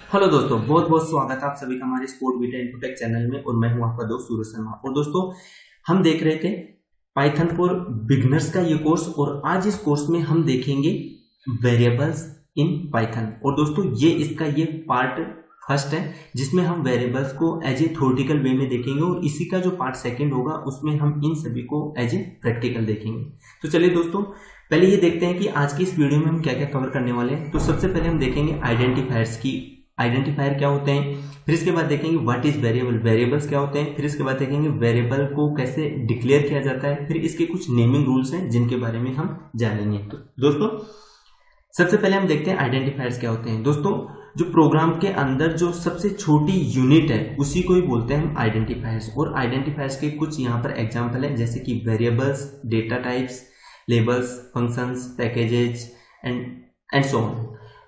Hello दोस्तों, बहुत बहुत स्वागत है आप सभी का हमारे स्पोर्ट बीटा इन्फोटेक चैनल में। और मैं हूं आपका दोस्त सूरज शर्मा। और दोस्तों, हम देख रहे थे पाइथन फॉर बिगनर्स का ये कोर्स, और आज इस कोर्स में हम देखेंगे वेरिएबल्स इन पाइथन। और दोस्तों, ये पार्ट फर्स्ट है जिसमें हम वेरिएबल्स को एज ए थ्योरेटिकल वे में देखेंगे, और इसी का जो पार्ट सेकंड होगा उसमें हम इन सभी को एज ए प्रैक्टिकल देखेंगे। तो चलिए दोस्तों, पहले ये देखते हैं कि आज की इस वीडियो में हम क्या क्या कवर करने वाले हैं। तो सबसे पहले हम देखेंगे आइडेंटिफायर्स की, आइडेंटिफायर क्या होते हैं। फिर इसके बाद देखेंगे व्हाट इज वेरिएबल, वेरिएबल्स क्या होते हैं। फिर इसके बाद देखेंगे वेरिएबल को कैसे डिक्लेयर किया जाता है। फिर इसके कुछ नेमिंग रूल्स हैं जिनके बारे में हम जानेंगे। तो दोस्तों, सबसे पहले हम देखते हैं आइडेंटिफायर्स क्या होते हैं। दोस्तों, जो प्रोग्राम के अंदर जो सबसे छोटी यूनिट है उसी को ही बोलते हैं हम आइडेंटिफायर्स। और आइडेंटिफायर्स के कुछ यहाँ पर एग्जाम्पल है, जैसे कि variables, data types, labels, functions, packages and so on.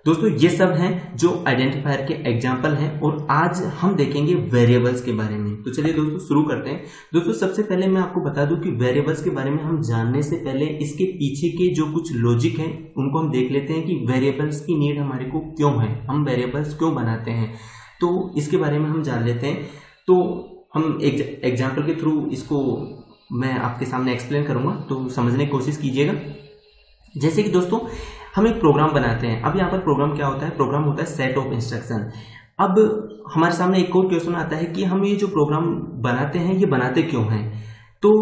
दोस्तों, ये सब हैं जो आइडेंटिफायर के एग्जाम्पल हैं, और आज हम देखेंगे वेरिएबल्स के बारे में। तो चलिए दोस्तों, शुरू करते हैं। दोस्तों, सबसे पहले मैं आपको बता दूं कि वेरिएबल्स के बारे में हम जानने से पहले इसके पीछे के जो कुछ लॉजिक हैं उनको हम देख लेते हैं कि वेरिएबल्स की नीड हमारे को क्यों है, हम वेरिएबल्स क्यों बनाते हैं। तो इसके बारे में हम जान लेते हैं। तो हम एक एग्जाम्पल के थ्रू इसको मैं आपके सामने एक्सप्लेन करूंगा, तो समझने की कोशिश कीजिएगा। जैसे कि दोस्तों, हम एक प्रोग्राम बनाते हैं। अब यहाँ पर प्रोग्राम क्या होता है, प्रोग्राम होता है सेट ऑफ इंस्ट्रक्शन। अब हमारे सामने एक और क्वेश्चन आता है कि हम ये जो प्रोग्राम बनाते हैं ये बनाते क्यों हैं। तो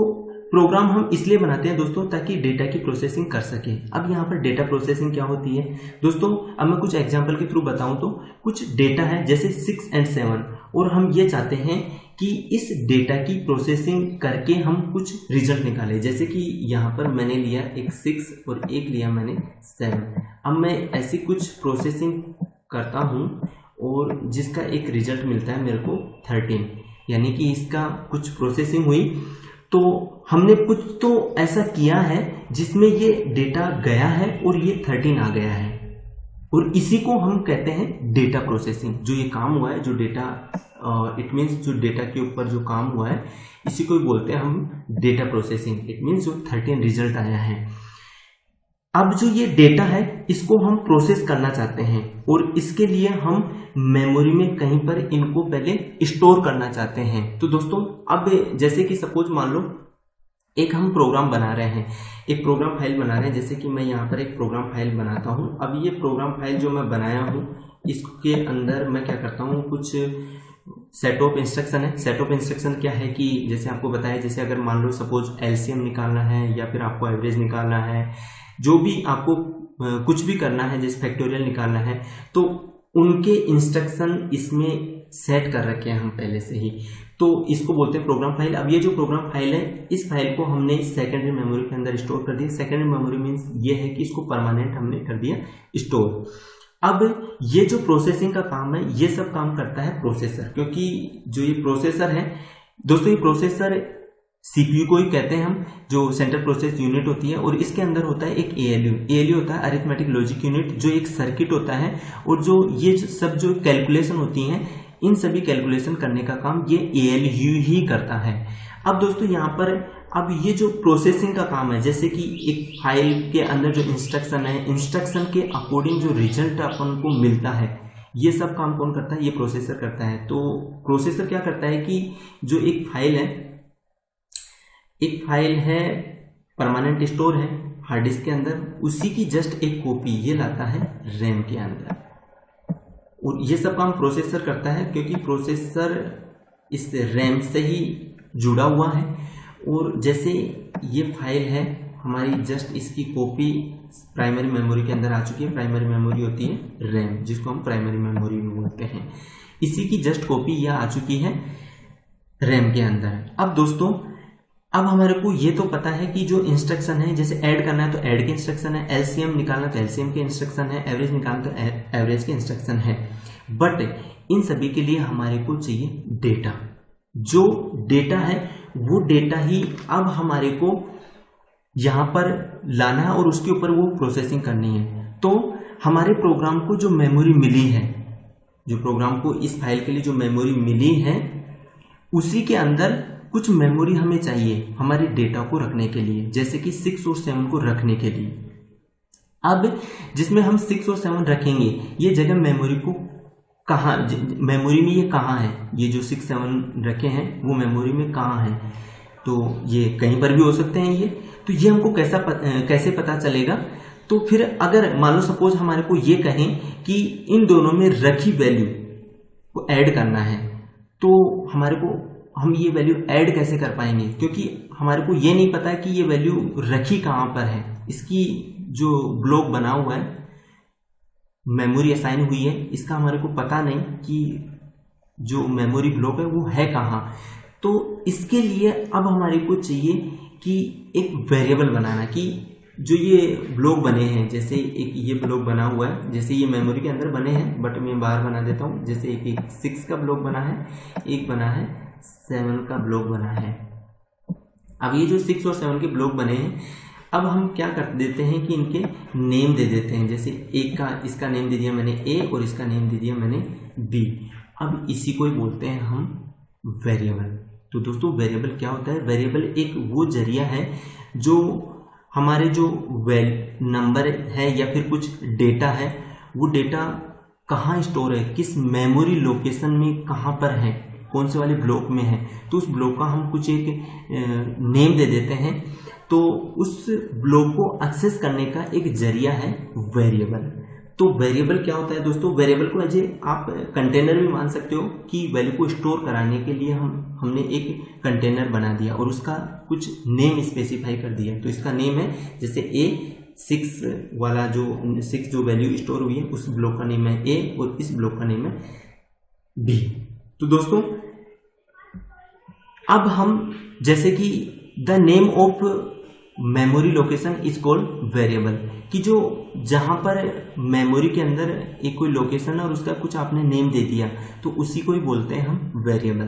प्रोग्राम हम इसलिए बनाते हैं दोस्तों ताकि डेटा की प्रोसेसिंग कर सके। अब यहाँ पर डेटा प्रोसेसिंग क्या होती है दोस्तों, अब मैं कुछ एग्जांपल के थ्रू बताऊं तो कुछ डेटा है जैसे 6 और 7, और हम ये चाहते हैं कि इस डेटा की प्रोसेसिंग करके हम कुछ रिजल्ट निकालें। जैसे कि यहाँ पर मैंने लिया एक 6 और एक लिया मैंने 7। अब मैं ऐसी कुछ प्रोसेसिंग करता हूँ और जिसका एक रिजल्ट मिलता है मेरे को 13, यानी कि इसका कुछ प्रोसेसिंग हुई। तो हमने कुछ तो ऐसा किया है जिसमें ये डेटा गया है और ये 13 आ गया है, और इसी को हम कहते हैं डेटा प्रोसेसिंग। जो ये काम हुआ है, जो डेटा इट मीन्स जो डेटा के ऊपर जो काम हुआ है, इसी को ही बोलते हैं हम डेटा प्रोसेसिंग। इट मीन्स जो 13 रिजल्ट आया है। अब जो ये डेटा है इसको हम प्रोसेस करना चाहते हैं, और इसके लिए हम मेमोरी में कहीं पर इनको पहले स्टोर करना चाहते हैं। तो दोस्तों, अब जैसे कि सपोज मान लो एक हम प्रोग्राम बना रहे हैं, एक प्रोग्राम फाइल बना रहे हैं। जैसे कि मैं यहाँ पर एक प्रोग्राम फाइल बनाता हूँ। अब ये प्रोग्राम फाइल जो मैं बनाया हूँ इसके अंदर मैं क्या करता हूँ, कुछ सेट ऑफ इंस्ट्रक्शन है। सेट ऑफ इंस्ट्रक्शन क्या है कि जैसे आपको बताया, जैसे अगर मान लो सपोज एलसीएम निकालना है या फिर आपको एवरेज निकालना है, जो भी आपको कुछ भी करना है, जैसे फैक्टोरियल निकालना है, तो उनके इंस्ट्रक्शन इसमें सेट कर रखे हैं हम पहले से ही। तो इसको बोलते हैं प्रोग्राम फाइल। अब ये जो प्रोग्राम फाइल है, इस फाइल को हमने सेकेंडरी मेमोरी के अंदर स्टोर कर दिया। सेकेंडरी मेमोरी मीन्स ये है कि इसको परमानेंट हमने कर दिया स्टोर। अब ये जो प्रोसेसिंग का काम है, ये सब काम करता है प्रोसेसर, क्योंकि जो ये प्रोसेसर है दोस्तों, ये प्रोसेसर सीपीयू को ही कहते हैं हम, जो सेंट्रल प्रोसेस यूनिट होती है। और इसके अंदर होता है एक एएलयू होता है, अरिथमेटिक लॉजिक यूनिट, जो एक सर्किट होता है। और जो ये सब जो कैलकुलेशन होती हैं, इन सभी कैलकुलेशन करने का काम ये एएलयू ही करता है। अब दोस्तों, यहाँ पर अब ये जो प्रोसेसिंग का काम है, जैसे कि एक फाइल के अंदर जो इंस्ट्रक्शन है, इंस्ट्रक्शन के अकॉर्डिंग जो रिजल्ट अपन को मिलता है, ये सब काम कौन करता है, ये प्रोसेसर करता है। तो प्रोसेसर क्या करता है कि जो एक फाइल है परमानेंट स्टोर है हार्ड डिस्क के अंदर, उसी की जस्ट एक कॉपी ये लाता है रैम के अंदर, और ये सब काम प्रोसेसर करता है, क्योंकि प्रोसेसर इस रैम से ही जुड़ा हुआ है। और जैसे ये फाइल है हमारी, जस्ट इसकी कॉपी प्राइमरी मेमोरी के अंदर आ चुकी है। प्राइमरी मेमोरी होती है रैम, जिसको हम प्राइमरी मेमोरी भी बोलते हैं। इसी की जस्ट कॉपी यह आ चुकी है रैम के अंदर। अब दोस्तों, अब हमारे को ये तो पता है कि जो इंस्ट्रक्शन है, जैसे ऐड करना है तो ऐड के इंस्ट्रक्शन है, एलसीएम निकालना तो एलसीएम के इंस्ट्रक्शन है, एवरेज निकालना तो एवरेज के इंस्ट्रक्शन है। बट इन सभी के लिए हमारे को चाहिए डेटा। जो डेटा है वो डेटा ही अब हमारे को यहाँ पर लाना है और उसके ऊपर वो प्रोसेसिंग करनी है। तो हमारे प्रोग्राम को जो मेमोरी मिली है, जो प्रोग्राम को इस फाइल के लिए जो मेमोरी मिली है, उसी के अंदर कुछ मेमोरी हमें चाहिए हमारे डेटा को रखने के लिए, जैसे कि 6 और 7 को रखने के लिए। अब जिसमें हम 6 और 7 रखेंगे, ये जगह मेमोरी को कहाँ मेमोरी में ये कहाँ है, ये जो 6 7 रखे हैं वो मेमोरी में कहाँ है। तो ये कहीं पर भी हो सकते हैं ये। तो ये हमको कैसे पता चलेगा। तो फिर अगर मान लो सपोज हमारे को ये कहें कि इन दोनों में रखी वैल्यू को ऐड करना है, तो हमारे को हम ये वैल्यू ऐड कैसे कर पाएंगे, क्योंकि हमारे को ये नहीं पता कि ये वैल्यू रखी कहाँ पर है। इसकी जो ब्लॉक बना हुआ है, मेमोरी असाइन हुई है, इसका हमारे को पता नहीं कि जो मेमोरी ब्लॉक है वो है कहाँ। तो इसके लिए अब हमारे को चाहिए कि एक वेरिएबल बनाना कि जो ये ब्लॉक बने हैं, जैसे एक ये ब्लॉक बना हुआ है, जैसे ये मेमोरी के अंदर बने हैं, बट मैं बाहर बना देता हूँ। जैसे एक 6 का ब्लॉक बना है, एक बना है 7 का ब्लॉक बना है। अब ये जो 6 और 7 के ब्लॉक बने हैं, अब हम क्या कर देते हैं कि इनके नेम दे देते हैं। जैसे एक का इसका नेम दे दिया मैंने ए और इसका नेम दे दिया मैंने बी। अब इसी को ही बोलते हैं हम वेरिएबल। तो दोस्तों वेरिएबल क्या होता है, वेरिएबल एक वो जरिया है जो हमारे जो नंबर है या फिर कुछ डेटा है, वो डेटा कहाँ स्टोर है, किस मेमोरी लोकेशन में कहाँ पर है, कौन से वाले ब्लॉक में है, तो उस ब्लॉक का हम कुछ एक नेम दे देते हैं। तो उस ब्लॉक को एक्सेस करने का एक जरिया है वेरिएबल। तो वेरिएबल क्या होता है दोस्तों, वेरिएबल को एज आप कंटेनर भी मान सकते हो कि वैल्यू को स्टोर कराने के लिए हमने एक कंटेनर बना दिया और उसका कुछ नेम स्पेसिफाई कर दिया। तो इसका नेम है जैसे A6 वाला जो 6 जो वैल्यू स्टोर हुई है उस ब्लॉक का नेम है A और इस ब्लॉक का नेम है B। तो दोस्तों अब हम जैसे कि the name of memory location is called variable, कि जो जहां पर मेमोरी के अंदर एक कोई लोकेशन है और उसका कुछ आपने नेम दे दिया, तो उसी को ही बोलते हैं हम variable.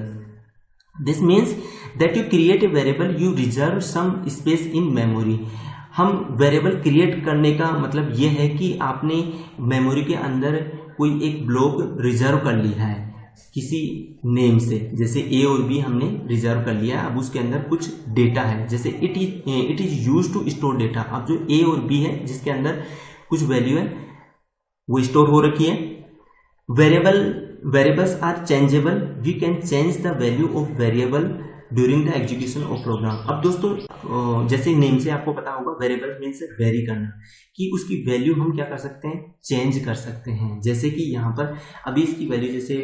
This means that you create a variable, you reserve some space in memory. हम वेरिएबल क्रिएट करने का मतलब ये है कि आपने मेमोरी के अंदर कोई एक ब्लॉक रिजर्व कर लिया है किसी नेम से, जैसे ए और बी हमने रिजर्व कर लिया है। अब उसके अंदर कुछ डेटा है, जैसे it is use to store data. अब जो ए और बी है जिसके अंदर कुछ वैल्यू है वो स्टोर हो रखी है। Variables are changeable, we can change the value of variable during the execution of program. अब दोस्तों जैसे नेम से आपको पता होगा वेरिएबल मीन्स वेरी करना, कि उसकी वैल्यू हम क्या कर सकते हैं, चेंज कर सकते हैं। जैसे कि यहाँ पर अभी इसकी वैल्यू जैसे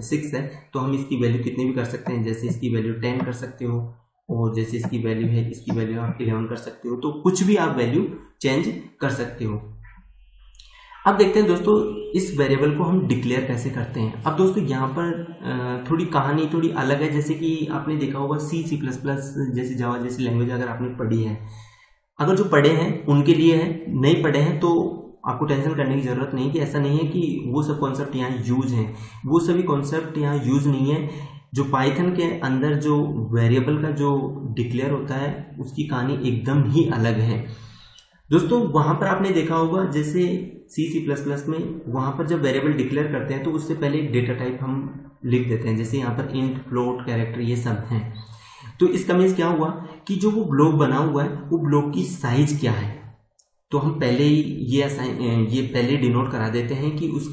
6 है, तो हम इसकी वैल्यू कितनी भी कर सकते हैं। जैसे इसकी वैल्यू 10 कर सकते हो, और जैसे इसकी वैल्यू है, इसकी वैल्यू आप 11 कर सकते हो। तो कुछ भी आप वैल्यू चेंज कर सकते हो। अब देखते हैं दोस्तों इस वेरिएबल को हम डिक्लेयर कैसे करते हैं। अब दोस्तों यहाँ पर थोड़ी कहानी थोड़ी अलग है। जैसे कि आपने देखा होगा C++ जैसे जावा जैसी लैंग्वेज अगर आपने पढ़ी है, अगर जो पढ़े हैं उनके लिए है, नहीं पढ़े हैं तो आपको टेंशन करने की जरूरत नहीं, कि ऐसा नहीं है कि वो सब कॉन्सेप्ट यहाँ यूज हैं। वो सभी कॉन्सेप्ट यहाँ यूज नहीं है। जो पाइथन के अंदर जो वेरिएबल का जो डिक्लेयर होता है उसकी कहानी एकदम ही अलग है दोस्तों। वहां पर आपने देखा होगा जैसे C++ में वहां पर जब वेरिएबल डिक्लेयर करते हैं तो उससे पहले डेटा टाइप हम लिख देते हैं। जैसे यहाँ पर इंट, फ्लोट, कैरेक्टर ये सब हैं। तो इसका मीन्स क्या हुआ कि जो वो ब्लॉक बना हुआ है वो ब्लॉक की साइज क्या है, तो हम पहले ही ये पहले डिनोट करा देते हैं कि उस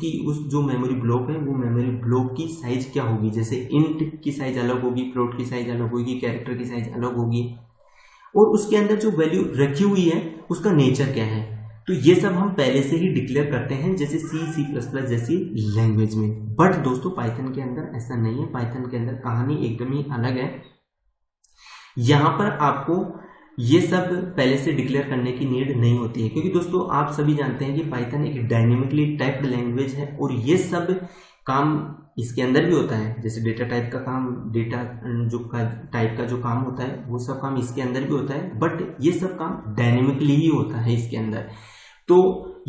जो मेमोरी ब्लॉक है वो मेमोरी ब्लॉक की साइज क्या होगी। जैसे इंट की साइज अलग होगी, फ्लोट की साइज अलग होगी, कैरेक्टर की साइज अलग होगी, और उसके अंदर जो वैल्यू रखी हुई है उसका नेचर क्या है। तो ये सब हम पहले से ही डिक्लेयर करते हैं जैसे C++ जैसी लैंग्वेज में। बट दोस्तों पाइथन के अंदर ऐसा नहीं है। पाइथन के अंदर कहानी एकदम ही अलग है। यहां पर आपको ये सब पहले से डिक्लेयर करने की नीड नहीं होती है, क्योंकि दोस्तों आप सभी जानते हैं कि पाइथन एक डायनेमिकली टाइप्ड लैंग्वेज है और ये सब काम इसके अंदर भी होता है। जैसे डेटा टाइप का काम, डेटा जो टाइप का जो काम होता है वो सब काम इसके अंदर भी होता है, बट ये सब काम डायनेमिकली ही होता है इसके अंदर। तो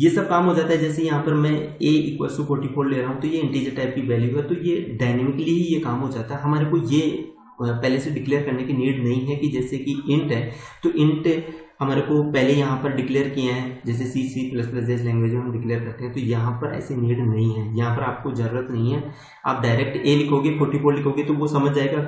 ये सब काम हो जाता है। जैसे यहाँ पर मैं a = 44 ले रहा हूँ तो ये इंटीजर टाइप की वैल्यू है, तो ये डायनेमिकली ही ये काम हो जाता है। हमारे को ये पहले से डिक्लेयर करने की नीड नहीं है कि जैसे कि इंट है तो इंट हमारे को पहले यहाँ पर डिक्लेयर किए हैं, जैसे C++ जैसे लैंग्वेज में हम डिक्लेयर करते हैं, तो यहाँ पर ऐसे नीड नहीं है, यहाँ पर आपको ज़रूरत नहीं है। आप डायरेक्ट ए लिखोगे 44 लिखोगे तो वो समझ जाएगा,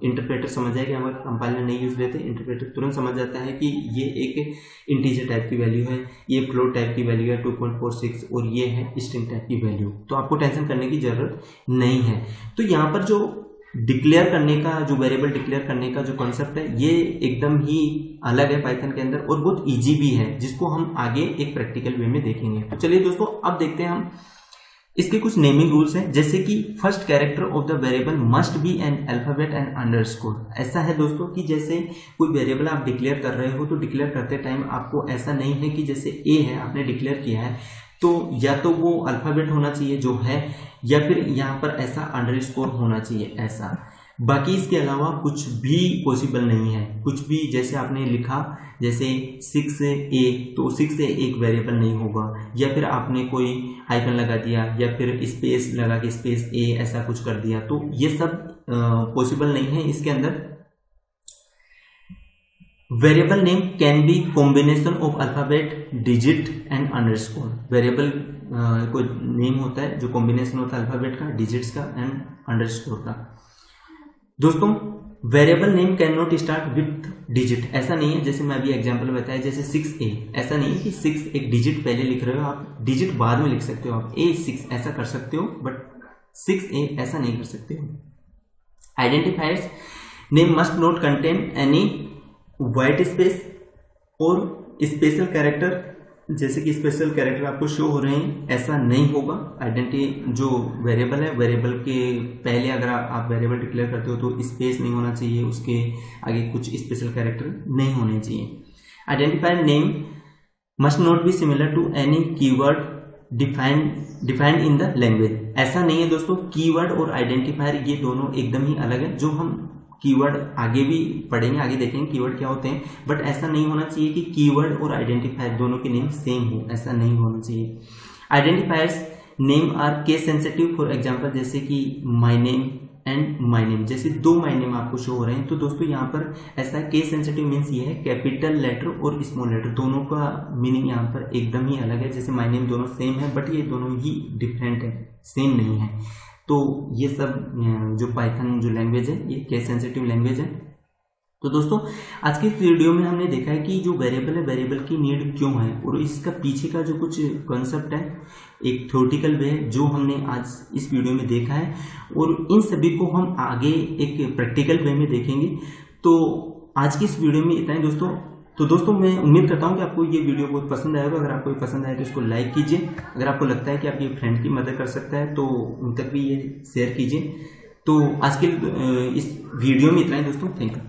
इंटरप्रेटर समझ जाएगा। हमारे कंपाइलर नहीं यूज़ लेते, इंटरप्रेटर तुरंत समझ जाता है कि ये एक इंटीजर टाइप की वैल्यू है, ये फ्लोट टाइप की वैल्यू है 2.46 और ये है स्ट्रिंग टाइप की वैल्यू। तो आपको टेंशन करने की ज़रूरत नहीं है। तो यहाँ पर जो डिक्लेयर करने का, जो वेरिएबल डिक्लेयर करने का जो कॉन्सेप्ट है, ये एकदम ही अलग है पाइथन के अंदर और बहुत इजी भी है, जिसको हम आगे एक प्रैक्टिकल वे में देखेंगे। तो चलिए दोस्तों, अब देखते हैं हम इसके कुछ नेमिंग रूल्स हैं, जैसे कि first character of the variable must be an alphabet and underscore. ऐसा है दोस्तों कि जैसे कोई वेरिएबल आप डिक्लेयर कर रहे हो तो डिक्लेयर करते टाइम आपको ऐसा नहीं है कि जैसे ए है आपने डिक्लेयर किया है तो या तो वो अल्फाबेट होना चाहिए जो है, या फिर यहाँ पर ऐसा अंडरस्कोर होना चाहिए ऐसा। बाकी इसके अलावा कुछ भी पॉसिबल नहीं है, कुछ भी जैसे आपने लिखा जैसे 6A तो 6A एक वेरिएबल नहीं होगा, या फिर आपने कोई हाइफन लगा दिया या फिर स्पेस लगा के स्पेस A ऐसा कुछ कर दिया, तो ये सब पॉसिबल नहीं है इसके अंदर। Variable name can be combination of alphabet, digit and underscore. Variable कोई नेम होता है जो कॉम्बिनेशन होता है अल्फाबेट का, डिजिट्स का एंड अंडरस्कोर का। दोस्तों, variable name can not start with digit. ऐसा नहीं है, जैसे मैं अभी एग्जांपल बताया जैसे 6A, ऐसा नहीं है कि 6 एक डिजिट पहले लिख रहे हो, आप डिजिट बाद में लिख सकते हो, आप A6 ऐसा कर सकते हो, बट 6A ऐसा नहीं कर सकते हो। Identifiers name must not contain any white space और स्पेशल कैरेक्टर, जैसे कि स्पेशल कैरेक्टर आपको शो हो रहे हैं, ऐसा नहीं होगा। आइडेंटिटी जो वेरिएबल है, वेरिएबल के पहले अगर आप वेरिएबल डिक्लेयर करते हो तो स्पेस नहीं होना चाहिए, उसके आगे कुछ स्पेशल कैरेक्टर नहीं होने चाहिए। Identifier name must not be similar to any keyword defined in the language. ऐसा नहीं है दोस्तों, कीवर्ड और आइडेंटिफायर ये दोनों एकदम ही अलग है। जो हम कीवर्ड आगे भी पढ़ेंगे, आगे देखेंगे कीवर्ड क्या होते हैं, बट ऐसा नहीं होना चाहिए कि कीवर्ड और आइडेंटिफायर दोनों के नेम सेम हो, ऐसा नहीं होना चाहिए। Identifiers name are case sensitive, for example जैसे कि my name and my name, जैसे दो माय नेम आपको शो हो रहे हैं, तो दोस्तों यहाँ पर ऐसा केस सेंसिटिव मीन्स ये है कैपिटल लेटर और स्मॉल लेटर दोनों का मीनिंग यहाँ पर एकदम ही अलग है। जैसे माय नेम दोनों सेम है, बट ये दोनों ही डिफरेंट है, सेम नहीं है। तो ये सब जो पाइथन जो लैंग्वेज है ये केस सेंसिटिव लैंग्वेज है। तो दोस्तों, आज के इस वीडियो में हमने देखा है कि जो वेरिएबल है, वेरिएबल की नीड क्यों है और इसका पीछे का जो कुछ कॉन्सेप्ट है, एक थ्योरेटिकल वे है जो हमने आज इस वीडियो में देखा है, और इन सभी को हम आगे एक प्रैक्टिकल वे में देखेंगे। तो आज की इस वीडियो में इतना ही दोस्तों। तो दोस्तों, मैं उम्मीद करता हूं कि आपको ये वीडियो बहुत पसंद आएगा। अगर आपको ये पसंद आए तो इसको लाइक कीजिए। अगर आपको लगता है कि आपके फ्रेंड की मदद कर सकता है तो उन तक भी ये शेयर कीजिए। तो आज के इस वीडियो में इतना ही दोस्तों, थैंक यू।